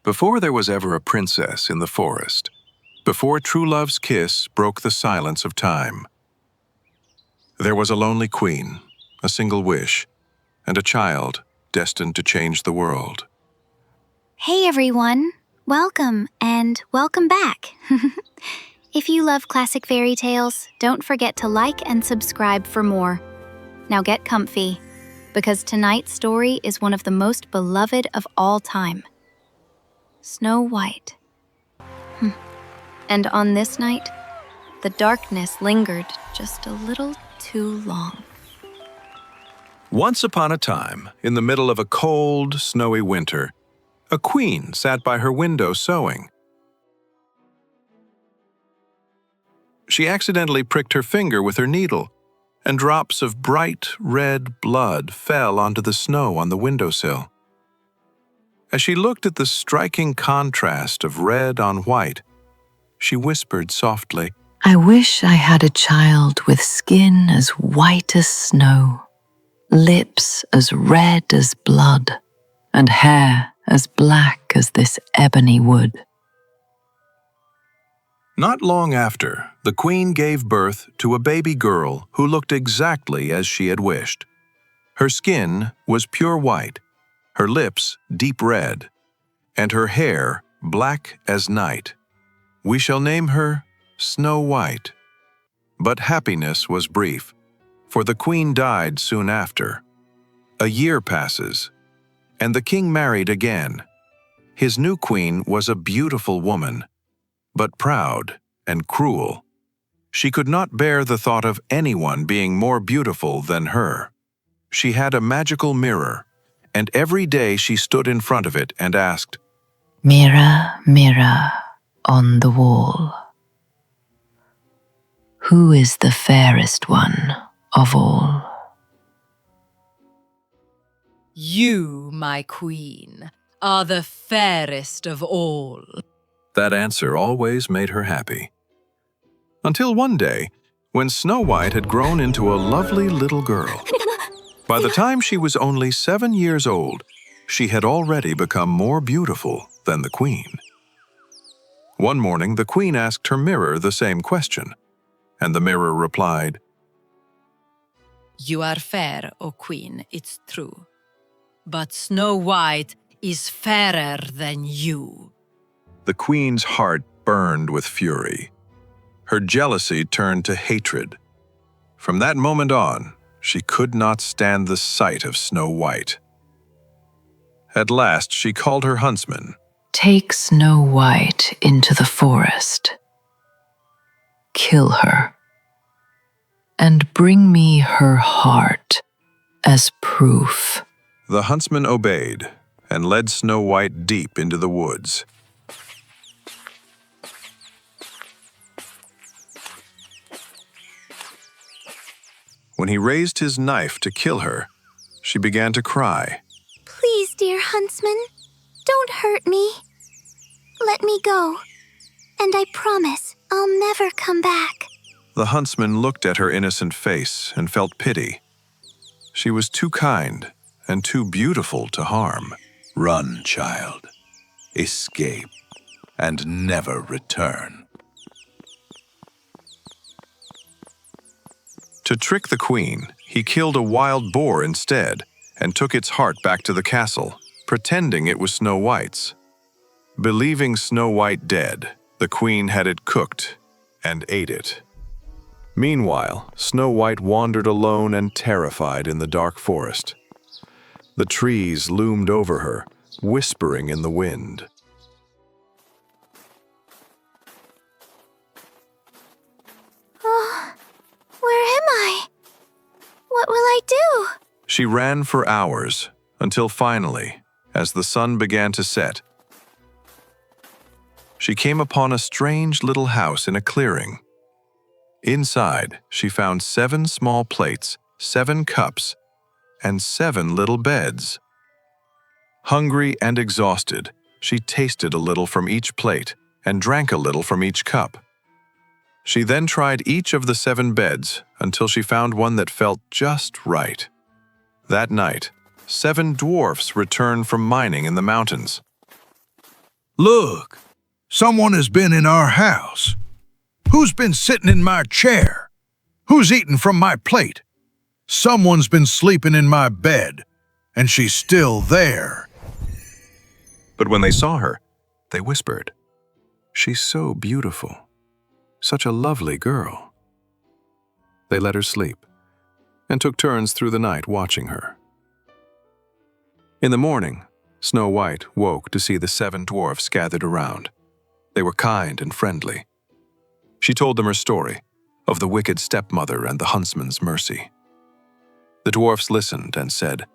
Before there was ever a princess in the forest, before true love's kiss broke the silence of time, there was a lonely queen, a single wish, and a child destined to change the world. Hey everyone! Welcome and welcome back! If you love classic fairy tales, don't forget to like and subscribe for more. Now get comfy, because tonight's story is one of the most beloved of all time. Snow White. And on this night, the darkness lingered just a little too long. Once upon a time, in the middle of a cold, snowy winter, a queen sat by her window sewing. She accidentally pricked her finger with her needle, and drops of bright red blood fell onto the snow on the windowsill. As she looked at the striking contrast of red on white, she whispered softly, "I wish I had a child with skin as white as snow, lips as red as blood, and hair as black as this ebony wood." Not long after, the queen gave birth to a baby girl who looked exactly as she had wished. Her skin was pure white, her lips deep red, and her hair black as night. We shall name her Snow White. But happiness was brief, for the queen died soon after. A year passes, and the king married again. His new queen was a beautiful woman, but proud and cruel. She could not bear the thought of anyone being more beautiful than her. She had a magical mirror, and every day she stood in front of it and asked, "Mirror, mirror on the wall, who is the fairest one of all?" "You, my queen, are the fairest of all." That answer always made her happy. Until one day, when Snow White had grown into a lovely little girl. By the time she was only 7 years old, she had already become more beautiful than the queen. One morning, the queen asked her mirror the same question, and the mirror replied, "You are fair, O queen, it's true. But Snow White is fairer than you." The queen's heart burned with fury. Her jealousy turned to hatred. From that moment on, she could not stand the sight of Snow White. At last, she called her huntsman. "Take Snow White into the forest, kill her, and bring me her heart as proof." The huntsman obeyed and led Snow White deep into the woods. When he raised his knife to kill her, she began to cry. Please, dear huntsman, don't hurt me. Let me go, and I promise I'll never come back. The huntsman looked at her innocent face and felt pity. She was too kind and too beautiful to harm. "Run, child. Escape, and never return." To trick the queen, he killed a wild boar instead and took its heart back to the castle, pretending it was Snow White's. Believing Snow White dead, the queen had it cooked and ate it. Meanwhile, Snow White wandered alone and terrified in the dark forest. The trees loomed over her, whispering in the wind. Oh, where am I? What will I do? She ran for hours, until finally, as the sun began to set, she came upon a strange little house in a clearing. Inside, she found 7 small plates, 7 cups, and 7 little beds. Hungry and exhausted, she tasted a little from each plate and drank a little from each cup. She then tried each of the 7 beds until she found one that felt just right. That night, 7 dwarfs returned from mining in the mountains. Look, someone has been in our house. Who's been sitting in my chair? Who's eaten from my plate? Someone's been sleeping in my bed, and she's still there. But when they saw her, they whispered, "She's so beautiful, such a lovely girl." They let her sleep and took turns through the night watching her. In the morning, Snow White woke to see the 7 dwarfs gathered around. They were kind and friendly. She told them her story of the wicked stepmother and the huntsman's mercy. The dwarfs listened and said,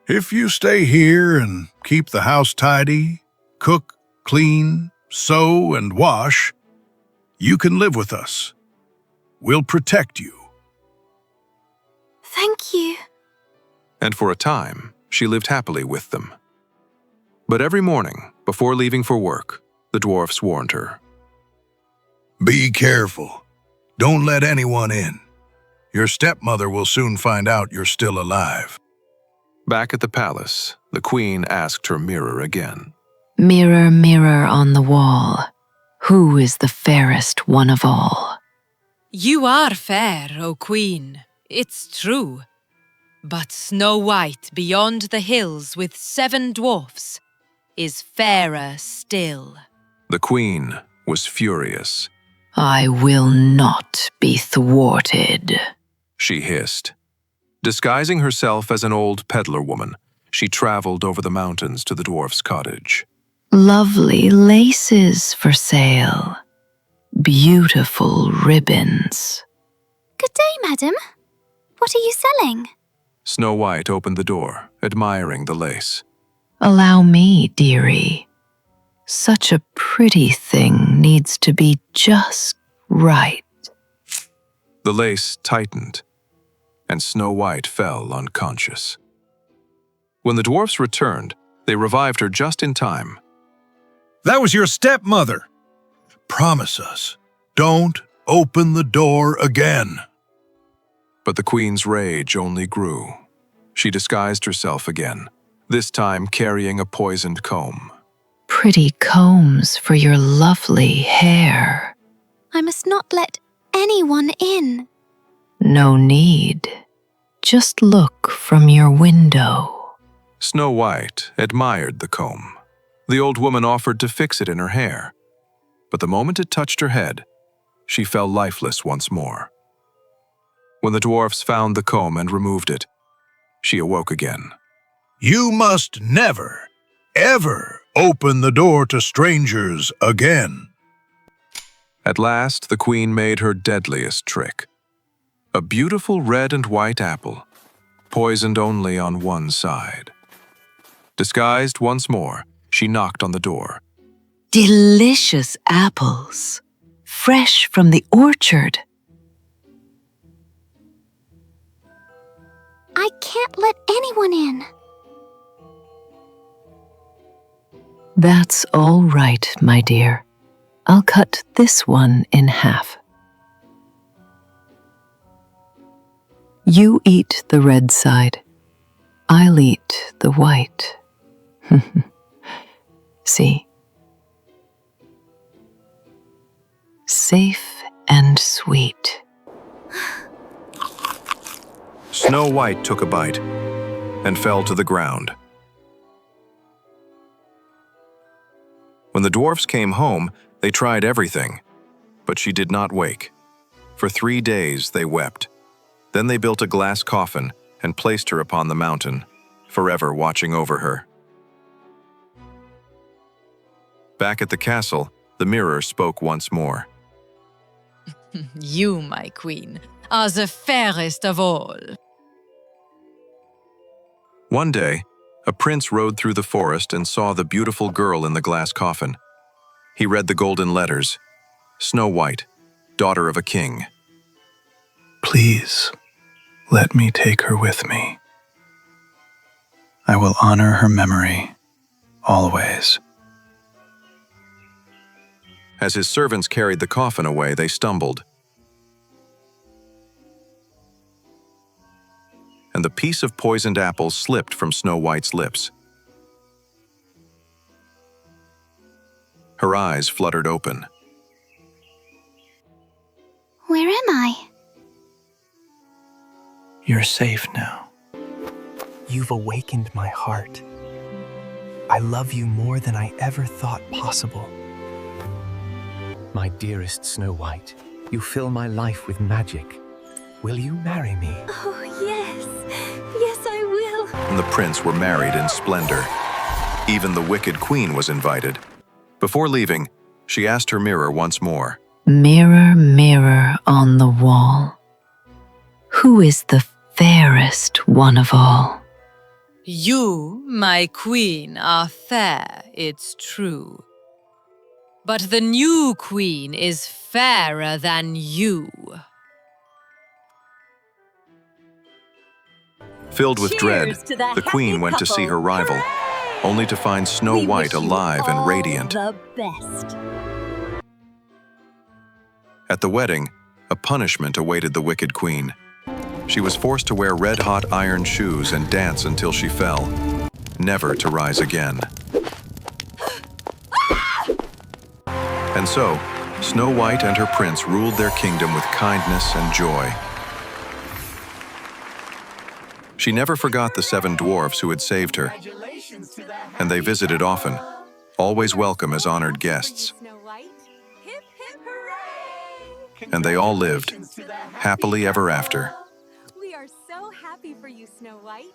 If you stay here and keep the house tidy, cook, clean, sew, and wash, you can live with us. We'll protect you. Thank you. and for a time, she lived happily with them. But every morning, before leaving for work, the dwarfs warned her. Be careful. Don't let anyone in. Your stepmother will soon find out you're still alive. Back at the palace, the queen asked her mirror again. Mirror, mirror on the wall, who is the fairest one of all? You are fair, O Queen, it's true. But Snow White beyond the hills with 7 dwarfs is fairer still. The queen was furious. I will not be thwarted. She hissed. Disguising herself as an old peddler woman, she traveled over the mountains to the dwarf's cottage. Lovely laces for sale. Beautiful ribbons. Good day, madam. What are you selling? Snow White opened the door, admiring the lace. Allow me, dearie. Such a pretty thing needs to be just right. The lace tightened, and Snow White fell unconscious. When the dwarfs returned, they revived her just in time. That was your stepmother. Promise us, don't open the door again. But the queen's rage only grew. She disguised herself again, this time carrying a poisoned comb. Pretty combs for your lovely hair. I must not let anyone in. No need. Just look from your window. Snow White admired the comb. The old woman offered to fix it in her hair. But the moment it touched her head, she fell lifeless once more. When the dwarfs found the comb and removed it, she awoke again. You must never, ever open the door to strangers again. At last, the queen made her deadliest trick. A beautiful red and white apple, poisoned only on one side. Disguised once more, she knocked on the door. Delicious apples, fresh from the orchard. I can't let anyone in. That's all right, my dear. I'll cut this one in half. You eat the red side. I'll eat the white. See? Safe and sweet. Snow White took a bite and fell to the ground. When the dwarfs came home, they tried everything, but she did not wake. For 3 days they wept. Then they built a glass coffin and placed her upon the mountain, forever watching over her. Back at the castle, the mirror spoke once more. You, my queen, are the fairest of all. One day, a prince rode through the forest and saw the beautiful girl in the glass coffin. He read the golden letters, Snow White, daughter of a king. Please, let me take her with me. I will honor her memory, always. As his servants carried the coffin away, they stumbled. And the piece of poisoned apple slipped from Snow White's lips. Her eyes fluttered open. Where am I? You're safe now. You've awakened my heart. I love you more than I ever thought possible. My dearest Snow White, you fill my life with magic. Will you marry me? Oh, yes. Yes, I will. And the prince were married in splendor. Even the wicked queen was invited. Before leaving, she asked her mirror once more. Mirror, mirror on the wall, who is the fairest one of all? You, my queen, are fair, it's true. But the new queen is fairer than you. Filled with dread, Cheers to the the queen happy went to see her couple. rival, only to find Snow We White wish you alive and all radiant. the best. At the wedding, a punishment awaited the wicked queen. She was forced to wear red-hot iron shoes and dance until she fell, never to rise again. And so, Snow White and her prince ruled their kingdom with kindness and joy. She never forgot the 7 dwarfs who had saved her, and they visited often, always welcome as honored guests. Snow White. Hip, hip, hooray! And they all lived, happily ever after. We are so happy for you, Snow White.